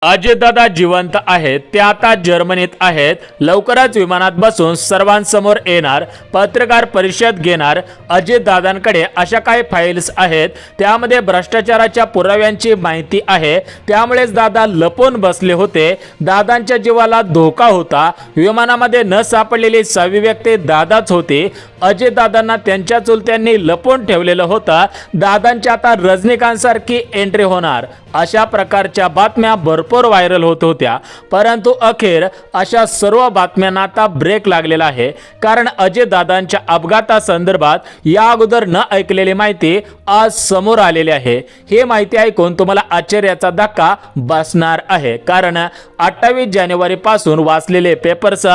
अजितदादा जिवंत आहेत, ते आता जर्मनीत आहेत. लवकरच विमानात बसून सर्वांसमोर येणार, पत्रकार परिषद घेणार. अजितदादांकडे अशा काही फाईल्स आहेत, त्यामध्ये भ्रष्टाचाराच्या पुराव्यांची माहिती आहे. त्यामुळेच दादा लपून बसले होते. दादांच्या जीवाला धोका होता. विमानामध्ये न सापडलेली 6वी व्यक्ती दादाच होती. अजितदादांना त्यांच्या चुलत्यांनी लपून ठेवलेलं होतं. दादांची आता रजनीकांतसारखी एंट्री होणार, अशा प्रकारच्या बातम्या भरपूर व्हायरल होत होत्या. परंतु अखेर अशा सर्व बातम्यांना आता ब्रेक लागलेला आहे. कारण अजितदादांच्या अपघातासंदर्भात या अगोदर न ऐकलेली माहिती आज समोर आलेली आहे. ही माहिती ऐकून तुम्हाला आश्चर्याचा धक्का बसणार आहे. कारण 28 जानेवारी पासून वाचलेले पेपर्स,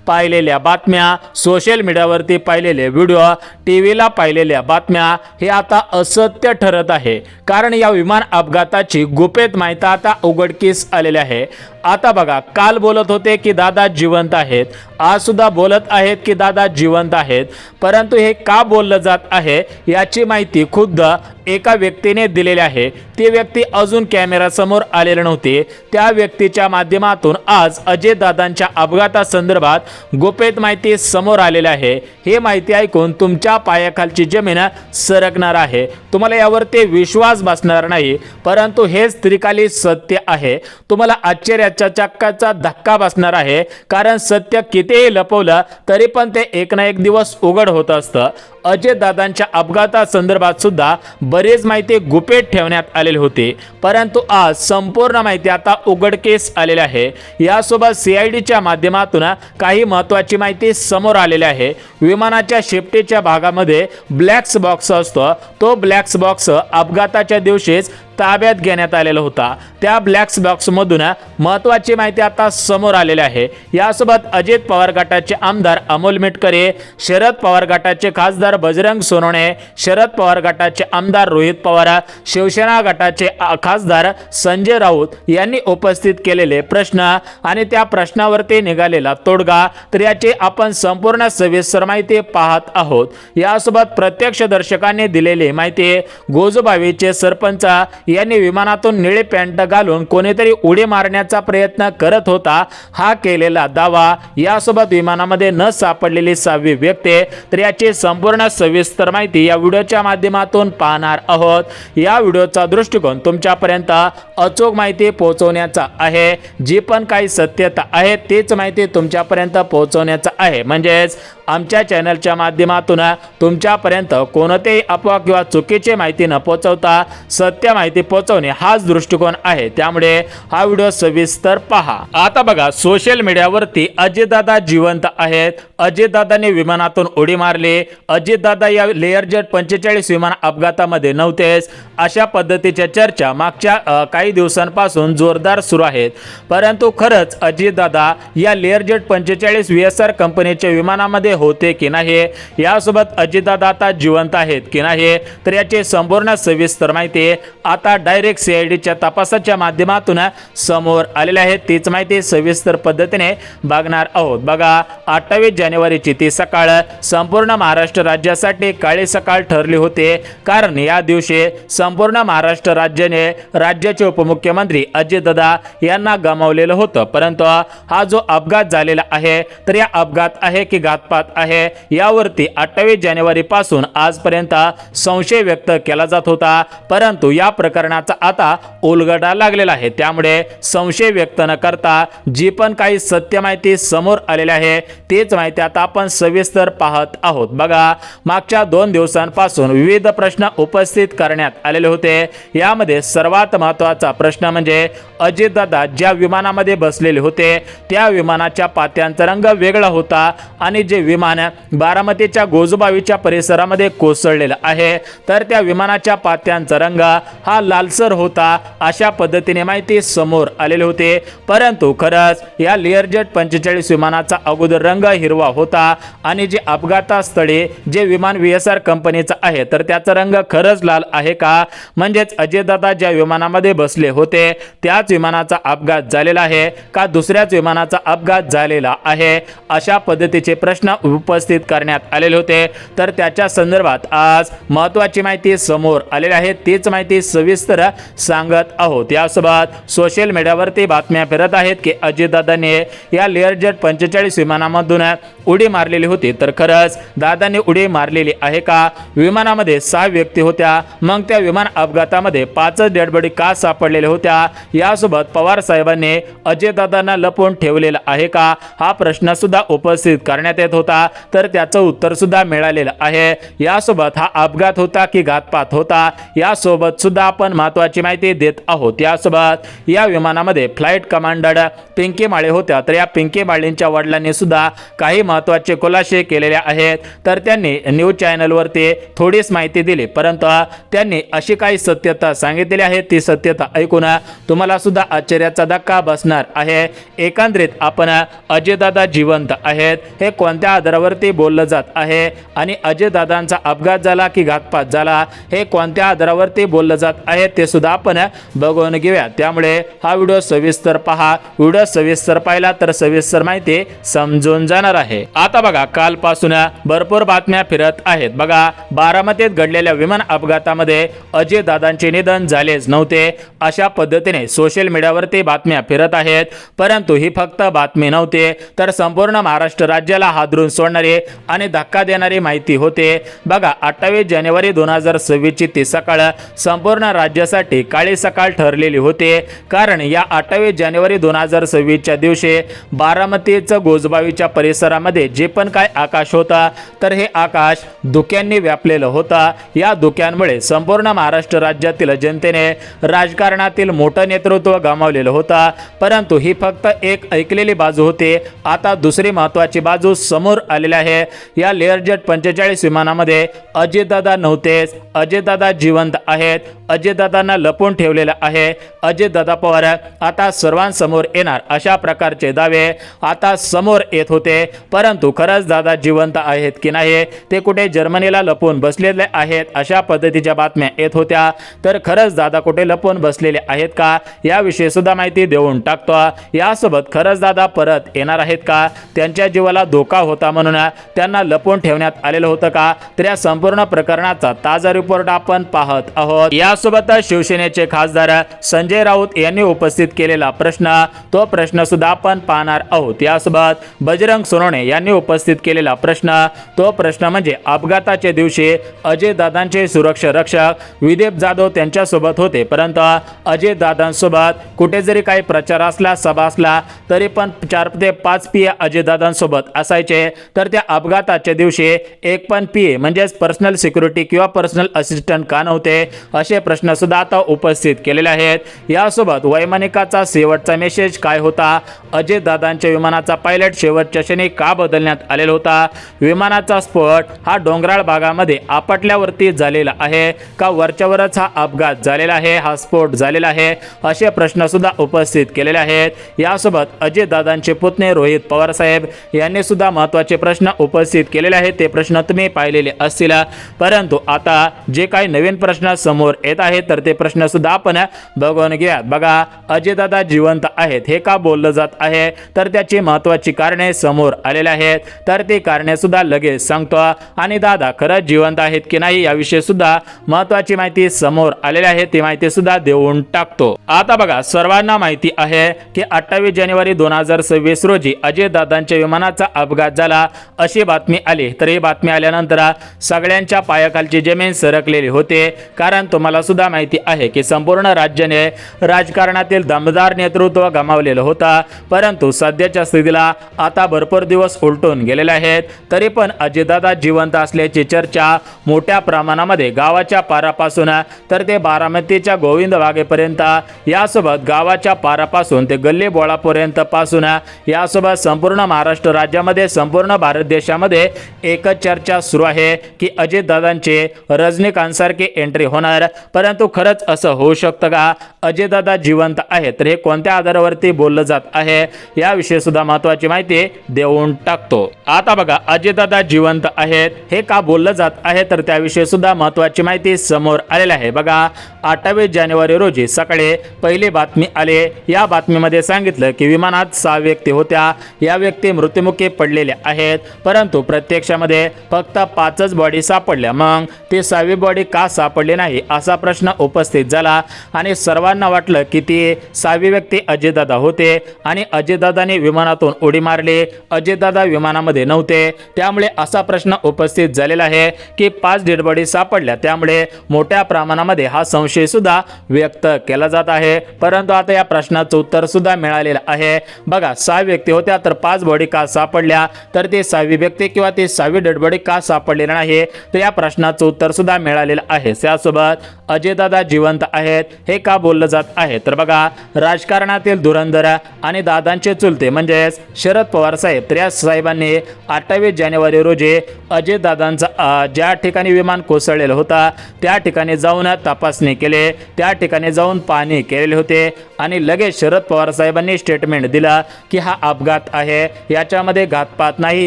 पाहिलेल्या बातम्या, सोशल मीडियावरती पाहिलेले व्हिडिओ, टीव्हीला पाहिलेल्या बातम्या हे आता असत्य ठरत आहे. कारण या विमान अपघाताची गुपित माहिती आता उघडकीस आलेली आहे. आता बघा, काल बोलत होते की दादा जिवंत आहेत, आज सुद्धा बोलत आहेत की दादा जिवंत आहेत. परंतु हे का बोललं जात आहे याची माहिती खुद्द एका व्यक्तीने दिलेली आहे. ती व्यक्ती अजून कॅमेरा समोर आलेली नव्हती. त्या व्यक्तीच्या माध्यमातून आज अजितदादांच्या अपघातासंदर्भात गुपित माहिती समोर आलेली आहे. ही माहिती ऐकून तुमच्या पायाखालची जमीन सरकणार आहे. तुम्हाला यावरती विश्वास बसणार नाही. परंतु हेच त्रिकाली सत्य आहे. तुम्हाला आश्चर्याच्या चक्काचा धक्का बसणार आहे. कारण सत्य कितीही लपवलं तरी पण ते एक ना एक दिवस उघड होत असतं. अजितदादांच्या अपघातासंदर्भात सुद्धा बरीच माहिती गुपित ठेवण्यात आलेली होती. परंतु आज संपूर्ण माहिती आता उघडकीस आलेली आहे. यासोबत CIDच्या माध्यमातून काही महत्त्वाची माहिती समोर आलेली आहे. विमानाच्या शेपटीच्या भागामध्ये ब्लॅक बॉक्स असतो. तो ब्लॅक बॉक्स अपघाताच्या दिवशीच ताब्यात घेण्यात आलेला होता. त्या ब्लॅक बॉक्समधून महत्त्वाची माहिती आता समोर आलेली आहे. यासोबत अजित पवार गटाचे आमदार अमोल मिटकरे, शरद पवार गटाचे खासदार बजरंग सोनवणे, शरद पवार गटाचे आमदार रोहित पवार, शिवसेना गटाचे खासदार संजय राऊत यांनी उपस्थित केलेले प्रश्न आणि त्या प्रश्नावरती निघालेला तोडगा, तर याची आपण संपूर्ण सविस्तर माहिती पाहत आहोत. यासोबत प्रत्यक्ष दर्शकांनी दिलेली माहिती, गोजूबावीचे सरपंच यांनी विमानातून निळे पॅन्ट घालून कोणीतरी उडी मारण्याचा प्रयत्न करत होता, हा केलेला दावा. यासोबत विमानामध्ये न सापडलेली 6वी व्यक्ती, तर याची संपूर्ण सविस्तर माहिती या व्हिडिओच्या माध्यमातून पाहणार आहोत. या व्हिडिओचा दृष्टिकोन तुमच्यापर्यंत अचूक माहिती पोहोचवण्याचा आहे. जी पण काही सत्यता आहे तीच माहिती तुमच्यापर्यंत पोहोचवण्याचा आहे. म्हणजेच आमच्या चॅनलच्या माध्यमातून तुमच्यापर्यंत कोणतेही अफवा किंवा चुकीची माहिती न पोहोचवता सत्य माहिती पोहोचवणे हाच दृष्टिकोन आहे. त्यामुळे हा व्हिडिओ सविस्तर पहा. आता बघा, सोशल मीडियावरती अजितदादा जिवंत आहेत, अजितदादांनी विमानातून उडी मारली, अजितदादा या लेअरजेट 45 विमान अपघातामध्ये नव्हतेच, अशा पद्धतीच्या चर्चा मागच्या काही दिवसांपासून जोरदार सुरू आहेत. परंतु खरंच अजितदादा या लेअरजेट 45 VSR कंपनीच्या विमानामध्ये होते की नाही, यासोबत अजितदादा आता जिवंत आहेत की नाही, तर याची संपूर्ण सविस्तर माहिती आता डायरेक्ट CIDच्या तपासाच्या माध्यमातून समोर आलेली आहे. तीच माहिती सविस्तर पद्धतीने बघणार आहोत. बघा, 28 जानेवारीची ती सकाळ संपूर्ण महाराष्ट्र राज्यासाठी काळी सकाळ ठरली होती. कारण या दिवशी संपूर्ण महाराष्ट्र राज्याचे उपमुख्यमंत्री अजितदादा यांना गमावलेलं होतं. परंतु हा जो अपघात झालेला आहे, तर या अपघात आहे की घातपात आहे, यावरती 28 जानेवारी पासून आजपर्यंत संशय व्यक्त केला जात होता. परंतु या प्रकरणाचा आता उलगडा लागलेला आहे. त्यामुळे संशय व्यक्त न करता जी पण काही सत्य माहिती समोर आलेली आहे तीच माहिती आता आपण सविस्तर पाहत आहोत. बघा, मागच्या 2 दिवसांपासून विविध प्रश्न उपस्थित करण्यात आलेले होते. यामध्ये सर्वात महत्त्वाचा प्रश्न म्हणजे अजितदादा ज्या विमानामध्ये बसलेले होते त्या विमानाच्या पात्यांचा रंग वेगळा होता आणि जे विमान बारामतीच्या गोजूबावीच्या परिसरामध्ये कोसळलेलं आहे, तर त्या विमानाच्या पात्यांचा रंग हा लालसर होता, अशा पद्धतीने माहिती समोर आलेली होती. परंतु खरंच या लेअरजेट 45 विमानाचा अगोदर रंग हिरवा होता आणि जे अपघातास्थळी जे विमान VSR कंपनीचं आहे तर त्याचा रंग खरंच लाल आहे का, म्हणजेच अजयदादा ज्या विमानामध्ये बसले होते त्याच विमानाचा अपघात झालेला आहे का दुसऱ्याच विमानाचा अपघात झालेला आहे, अशा पद्धतीचे प्रश्न उपस्थित करण्यात आलेले होते। तर त्याच्या संदर्भात आज महत्त्वाची माहिती समोर आलेली आहे, तीच माहिती सविस्तर सांगत आहोत। यासोबत सोशल मीडियावरती बातम्या फिरत आहेत की अजयदादांनी या लेअरजेट 45 विमानामधून उडी मारलेली होती, तर खरंच दादांनी उडी मारलेली आहे का? विमानामध्ये 6 व्यक्ती होत्या, मग त्या विमान अपघातामध्ये 5 डेड बॉडी का सापडलेल्या होत्या? यासोबत पवार साहेबांनी अजयदादांना लपवून ठेवलेला आहे का, हा प्रश्न सुद्धा उपस्थित करण्यात येत होता, तर त्याचं उत्तर सुद्धा मिळालेलं आहे। यासोबत हा अपघात होता की घातपात होता, यासोबत सुद्धा आपण महत्त्वाची माहिती देत आहोत। यासोबत या विमानामध्ये फ्लाईट कमांडर पिंकी माळे होत्या, तर या पिंकी माळेंच्या वडिलांनी सुद्धा काही महत्त्वाचे खुलासे केलेले आहेत, तर त्यांनी न्यूज चॅनलवरती थोडीच माहिती दिली, परंतु त्यांनी अशी काही सत्यता सांगितलेली आहे, ती सत्यता ऐकून तुम्हाला सुद्धा आश्चर्याचा धक्का बसणार आहे। एकंदरीत आपण अजयदादा जिवंत आहेत हे कोणत्या आधारावरती बोललं जात आहे आणि अजयदादांचा अपघात झाला की घातपात झाला हे कोणत्या आधारावरती बोललं जात आहे ते सुद्धा आपण बघून घेऊया। त्यामुळे हा व्हिडिओ सविस्तर पहा, व्हिडिओ सविस्तर पाहिला तर सविस्तर माहिती समजून जाणार आहे। आता बघा, कालपासून भरपूर बातम्या फिरत आहेत। बघा, बारामतीत घडलेल्या विमान अपघातामध्ये अजयदादांचे निधन झालेच नव्हते, अशा पद्धतीने सोशल मीडियावरती बातम्या फिरत आहेत, परंतु ही फक्त बातमी नव्हती, तर संपूर्ण महाराष्ट्र राज्याला हादरून सोडणारी आणि धक्का देणारी माहिती होते। बघा, 28 जानेवारी 2026 ची ती सकाळ संपूर्ण राज्यासाठी काळी सकाळ ठरलेली होती, कारण या 28 जानेवारी 2026 च्या दिवशी बारामतीचं गोजबावीच्या परिसरामध्ये जे पण काय आकाश होता तर हे आकाश धुक्यांनी व्यापलेलं होतं। या धुक्यांमुळे संपूर्ण महाराष्ट्र राज्यातील जनतेने राजकारणातील मोठं नेतृत्व गमावलेलं होतं, परंतु ही फक्त एक ऐकलेली बाजू होती। आता दुसरी महत्त्वाची बाजू समोर आलेली आहे। या लेअरजेट 45 विमानामध्ये अजयदादा नव्हतेच, अजयदादा जिवंत आहेत, अजयदादांना लपवून ठेवलेलं आहे। अजयदादा पवार आता सर्वांसमोर येणार अशा प्रकारचे दावे आता समोर येत होते, परंतु खरंच दादा जिवंत आहेत की नाही ते कुठे जर्मनीला लपवून बसलेले आहेत अशा पद्धतीच्या बातम्या येत होत्या, तर खरंच दादा कुठे लपवून बसलेले आहेत का याविषयी सुद्धा माहिती देऊन टाकतो। यासोबत खरंच दादा परत येणार आहेत का, त्यांच्या जीवाला धोका होता म्हणून त्यांना लपवून ठेवण्यात आलेलं होतं का, तर या संपूर्ण प्रकरणाचा ताजा रिपोर्ट आपण पाहत आहोत। यासोबत शिवसेनेचे खासदार संजय राऊत यांनी उपस्थित केलेला प्रश्न, तो प्रश्न सुद्धा आपण पाहणार आहोत। यासोबत बजरंग सोनवणे यांनी उपस्थित केलेला प्रश्न, तो प्रश्न म्हणजे अपघाताच्या दिवशी अजयदादांचे सुरक्षा रक्षक विदीप जाधव त्यांच्यासोबत होते, परंतु अजयदादांसोबत कुठे जरी काही प्रचार असला, सभा असला तरी पण 4 ते 5 PA अजयदादांसोबत असायचे, तर त्या अपघाताच्या दिवशी एक पण PA म्हणजेच पर्सनल सिक्युरिटी किंवा पर्सनल असिस्टंट का नव्हते, असे प्रश्न सुद्धा आता उपस्थित केलेले आहेत। यासोबत वैमानिकाचा शेवटचा मेसेज काय होता, अजयदादांच्या विमानाचा पायलट शेवटच्या क्षणी का बदलण्यात आलेला होता, विमानाचा स्फोट हा डोंगराळ भागामध्ये आपटल्यावरती झालेला आहे का वरच्यावरच हा अपघात झालेला आहे, हा स्फोट झालेला आहे, असे प्रश्न सुद्धा उपस्थित केलेले आहेत। यासोबत अजयदादांचे पुतणे रोहित पवार साहेब यांनी सुद्धा महत्त्वाचे प्रश्न उपस्थित केलेले आहेत, ते प्रश्न तुम्ही पाहिलेले असतील, परंतु आता जे काही नवीन प्रश्न समोर येत आहेत तर ते प्रश्न सुद्धा आपण बघून घ्या। बघा, अजयदादा जिवंत आहेत हे का बोललं जात आहे, तर त्याची महत्त्वाची कारणे समोर आलेली आहेत, तर ती कारणे सुद्धा लगेच सांगतो आणि दादा खरंच जिवंत आहेत की नाही याविषयी सुद्धा महत्त्वाची माहिती समोर आलेली आहे, ती माहिती सुद्धा देऊन टाकतो। आता बघा, सर्वांना माहिती आहे की 28 जानेवारी 2026 रोजी अजयदादांच्या विमानाचा अपघात झाला अशी बातमी आली, तर ही बातमी आल्यानंतर सगळ्यांच्या पायाखालची जमीन सरकलेली होते, कारण तुम्हाला सुद्धा माहिती आहे की संपूर्ण राज्याने राजकारणातील दमदार नेतृत्व गमावलेलं होतं, परंतु सध्याच्या स्थितीला आता भरपूर दिवस उलटून गेलेले आहेत, तरी पण अजयदादा जिवंत असल्याची चर्चा मोठ्या प्रमाणामध्ये गावाच्या पारापासून तर ते बारामतीच्या गोविंद बागेपर्यंत, यासोबत गावाच्या पारापासून ते गल्ली बोळापर्यंत पासून यासोबत संपूर्ण महाराष्ट्र राज्यामध्ये संपूर्ण भारत देशामध्ये एकच चर्चा सुरू आहे की अजयदादांचे रजनीकांतसारखे एंट्री होणार, परंतु खरंच असं होऊ शकतं का, अजयदादा जिवंत आहेत तर हे कोणत्या आधारावरती बोललं जात आहे याविषयी सुद्धा महत्त्वाची माहिती देऊन टाकतो। आता बघा अजितदादा जिवंत आहेत हे का बोललं जात आहे तर त्याविषयी सुद्धा महत्त्वाची माहिती समोर आलेली आहे। बघा 28 जानेवारी रोजी सकाळी पहिली बातमी आली। या बातमीमध्ये सांगितलं की विमानात 6 व्यक्ती होत्या, या व्यक्ती मृत्युमुखी पडलेल्या आहेत, परंतु प्रत्यक्षामध्ये फक्त 5च बॉडी सापडल्या। मग ती 6वी बॉडी का सापडली नाही असा प्रश्न उपस्थित झाला आणि सर्वांना वाटलं की ती 6वी व्यक्ती अजितदादा होते आणि अजितदादांनी विमानातून उडी मारली, अजितदादा विमानामध्ये नव्हते, त्यामुळे असा प्रश्न उपस्थित झालेला आहे की 5 डेड बॉडी सापडल्या, त्यामुळे मोठ्या प्रमाणामध्ये हा संशय सुद्धा व्यक्त केला जात आहे। परंतु आता या प्रश्नाचं उत्तर सुद्धा मिळालेलं आहे। बघा 6 व्यक्ती होत्या तर 5 बॉडी का सापडल्या, तर ती 6वी व्यक्ती किंवा ती 6वी डेड बॉडी का सापडलेली नाही, तर या प्रश्नाचं उत्तर सुद्धा मिळालेलं आहे। त्यासोबत अजितदादा जिवंत आहेत हे का बोललं जात आहे तर बघा राजकारणातील धुरंधर आणि दादांचे चुलते म्हणजेच शरद पवार साहेब, तर या साहेबांनी 28 जानेवारी रोजी अजितदादांचा ज्या ठिकाणी विमान कोसळलेलं होता त्या ठिकाणी जाऊन तपासणी केली, त्या ठिकाणी जाऊन पाहणी केलेले होते आणि लगेच शरद पवार साहेबांनी स्टेटमेंट दिलं की हा अपघात आहे, याच्यामध्ये घातपात नाही,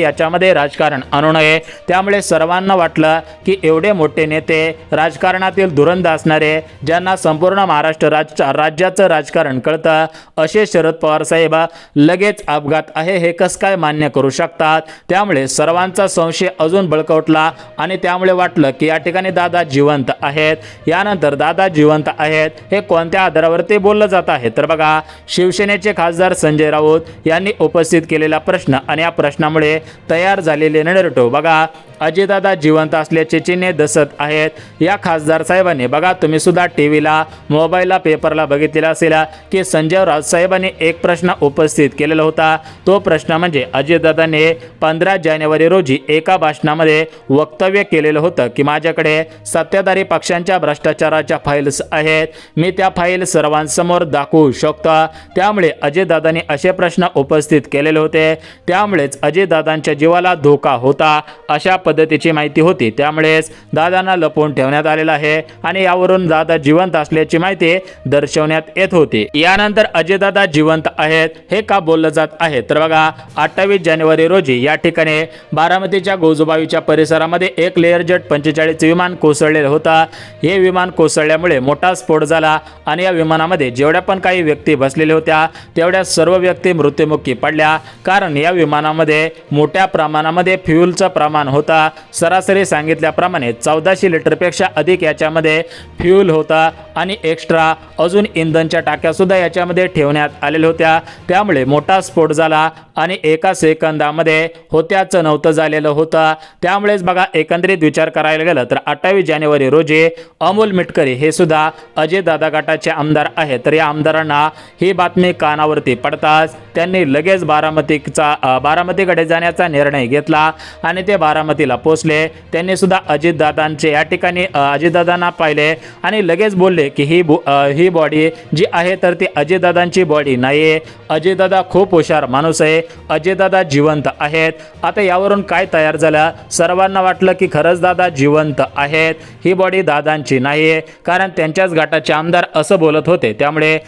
याच्यामध्ये राजकारण आणू नये। त्यामुळे सर्वांना वाटलं की एवढे मोठे नेते, राजकारणातील धुरंधर असणारे, ज्यांना संपूर्ण महाराष्ट्र राज्याचं राजकारण कळतं, असे शरद पवार साहेब लगेच अपघात आहे हे कसं काय मान्य करू शकतात। त्यामुळे सर्वांचा संशय अजून बळकवटला आणि त्यामुळे वाटलं की या ठिकाणी दादा जिवंत आहेत। यानंतर दादा जिवंत आहेत हे कोणत्या आधारावरती बोललं जात आहे तर बघा शिवसेनेचे खासदार संजय राऊत यांनी उपस्थित केलेला प्रश्न आणि या प्रश्नामुळे तयार झालेले नरेटिव्ह बघा अजितदादा जिवंत असल्याचे चिन्हे दिसत आहेत। या खासदार साहेबांनी बघा तुम्ही सुद्धा टीव्हीला, मोबाईलला, पेपरला बघितलेला असेल की संजय राऊत साहेबांनी एक प्रश्न उपस्थित केलेला होता। तो प्रश्न म्हणजे अजितदादांनी 15 जानेवारी रोजी एका भाषणामध्ये वक्तव्य केलेलं होतं की माझ्याकडे सत्ताधारी पक्षांच्या भ्रष्टाचाराच्या फाईल्स आहेत, मी त्या फाईल सर्वांसमोर दाखवू शकतो। त्यामुळे अजितदादांनी असे प्रश्न उपस्थित केलेले होते, त्यामुळेच अजितदादांच्या जीवाला धोका होता अशा पद्धतीची माहिती होती। त्यामुळेच दादांना लपवून ठेवण्यात आलेलं आहे आणि यावरून दादा जिवंत असल्याची माहिती दर्शवण्यात येत होती। यानंतर अजितदादा जिवंत आहेत हे का बोललं जात आहे तर बघा 28 जानेवारी रोजी या ठिकाणी बारामतीच्या गोजूबाईच्या परिसरामध्ये एक लेअर जेट 45 विमान कोसळलेलं होतं। हे विमान कोसळल्यामुळे मोठा स्फोट झाला आणि या विमानामध्ये जेवढ्या पण काही व्यक्ती बसलेल्या होत्या तेवढ्या सर्व व्यक्ती मृत्युमुखी पडल्या, कारण या विमानामध्ये मोठ्या प्रमाणामध्ये फ्यूलचं प्रमाण होता। सरासरी सांगितल्याप्रमाणे 1400 लिटरपेक्षा अधिक याच्यामध्ये फ्यूल होता आणि एक्स्ट्रा अजून इंधनच्या टाक्या सुद्धा याच्यामध्ये ठेवण्यात आलेल्या होत्या। त्यामुळे मोठा स्फोट झाला आणि एका सेकंदामध्ये होत्याचं नव्हतं झालेलं होतं। त्यामुळेच बघा एकंदरीत विचार करायला गेलं तर 28 जानेवारी रोजी अमोल मिटकरी हे सुद्धा अजितदादा गटाचे आमदार आहेत, तर या आमदारांना ही बातमी कानावरती पडताच त्यांनी लगेच बारामतीकडे जाण्याचा निर्णय घेतला आणि ते बारामतीला पोहोचले। त्यांनी सुद्धा अजितदादांचे या ठिकाणी अजितदादांना पाहिले आणि लगेच बोलले की ही बॉडी जी आहे तर ती अजितदादांची बॉडी नाही, अजितदादा खूप हुशार माणूस आहे, अजितदादा जिवंत आहेत। आता यावरून काय तयार झालं, सर्वांना वाटलं की खरंच दादा जिवंत आहेत, ही बॉडी दादांची नाही, कारण त्यांच्याच गटाचे आमदार असं बोलत होते। त्यामुळे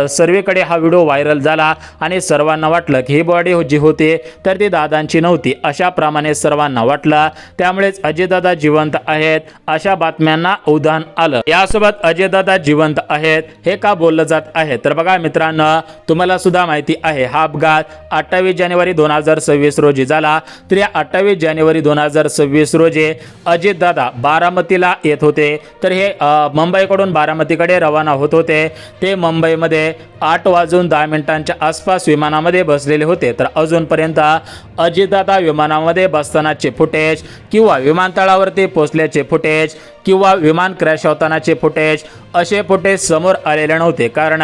सर्वीकडे हा व्हिडिओ व्हायरल झाला आणि सर्वांना वाटलं की ही बॉडी जी होती तर ती दादांची नव्हती, अशा प्रमाणे सर्वांना वाटलं। त्यामुळेच अजितदादा जिवंत आहेत अशा बातम्यांना उधाण आलं। यासोबत अजितदादा जिवंत आहेत हे का बोललं जात आहे तर बघा मित्रांनो तुम्हाला सुद्धा माहिती आहे हा अपघात 28 जानेवारी 2026 रोजी झाला। तर या 28 जानेवारी 2026 रोजी अजितदादा बारामतीला येत होते, तर हे मुंबईकडून बारामतीकडे रवाना होत होते। ते मुंबईमध्ये 8:10 आसपास विमानामध्ये बसलेले होते, तर अजूनपर्यंत अजितदादा विमानामध्ये बसतानाचे फुटेज किंवा विमानतळावरती पोहोचल्याचे फुटेज किंवा विमान क्रॅश होतानाचे फुटेज असे फुटेज समोर आलेले नव्हते, कारण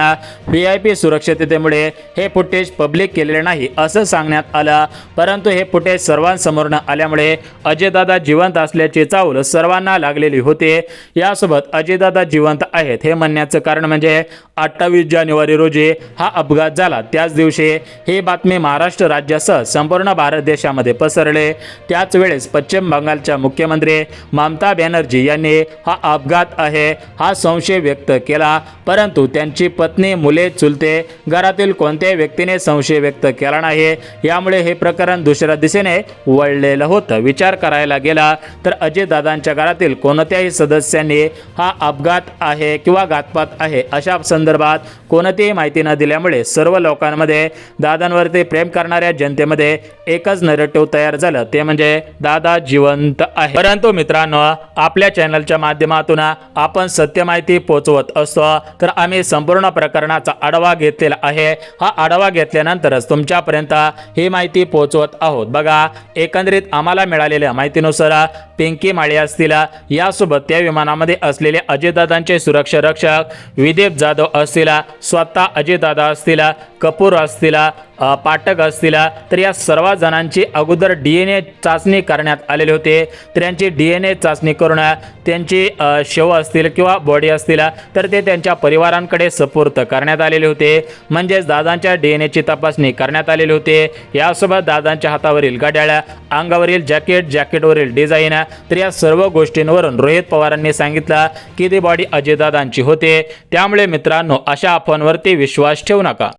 VIP सुरक्षिततेमुळे हे फुटेज पब्लिक केलेले नाही असं सांगण्यात आलं। परंतु हे फुटेज सर्वांसमोर न आल्यामुळे अजितदादा जिवंत असल्याची चाहूल सर्वांना लागलेली होती। यासोबत अजितदादा जिवंत आहेत हे म्हणण्याचं कारण म्हणजे 28 जानेवारी रोजी हा अपघात झाला, त्याच दिवशी ही बातमी महाराष्ट्र राज्यासह संपूर्ण भारत देशामध्ये पसरले। त्याच वेळेस पश्चिम बंगालच्या मुख्यमंत्री ममता बॅनर्जी यांनी सदस्यांनी हा अपघात आहे हा संशय व्यक्त केला, परंतु त्यांची पत्नी, मुले, चुलते घरातील कोणत्याही व्यक्तीने संशय व्यक्त केला नाही। यामुळे हे प्रकरण दुसऱ्या दिशेने वळलेलं होतं। विचार करायला गेला तर अजितदादांच्या घरातील कोणत्याही सदस्यांनी हा अपघात आहे किंवा घातपात आहे अशा संदर्भात कोणतीही माहिती न दिल्यामुळे सर्व लोकांमध्ये दादांवरती प्रेम करणाऱ्या जनतेमध्ये एकच नरेटिव्ह तयार झालं, ते म्हणजे दादा जिवंत आहे। परंतु मित्रांनो, आपल्या चॅनलच्या माध्यमातून आपण सत्य माहिती पोहोचवत असतो, तर आम्ही संपूर्ण प्रकरणाचा आढावा घेतलेला आहे। हा आढावा घेतल्यानंतरच तुमच्यापर्यंत ही माहिती पोहोचवत आहोत। बघा, एकंदरीत आम्हाला मिळालेल्या माहितीनुसार पिंकी माळी असतील, यासोबत त्या विमानामध्ये असलेले अजितदादांचे सुरक्षा रक्षक विदीप जाधव असतील, स्वतः अजितदादा असतील, कपूर असतील, पाठक असतील, तर या सर्व जणांची अगोदर DNA चाचणी करण्यात आलेली होते। तर यांची DNA चाचणी करून त्यांची शव असतील किंवा बॉडी असतील तर ते त्यांच्या परिवारांकडे सुपूर्द करण्यात आलेले होते। म्हणजेच दादांच्या DNAची तपासणी करण्यात आलेली होते। यासोबत दादांच्या हातावरील घड्याळ, अंगावरील जॅकेटवरील डिझाईन, तर या सर्व गोष्टींवरून रोहित पवारांनी सांगितलं की ती बॉडी अजितदादांची होते। त्यामुळे मित्रांनो, अशा अफवांवरती विश्वास ठेवू नका।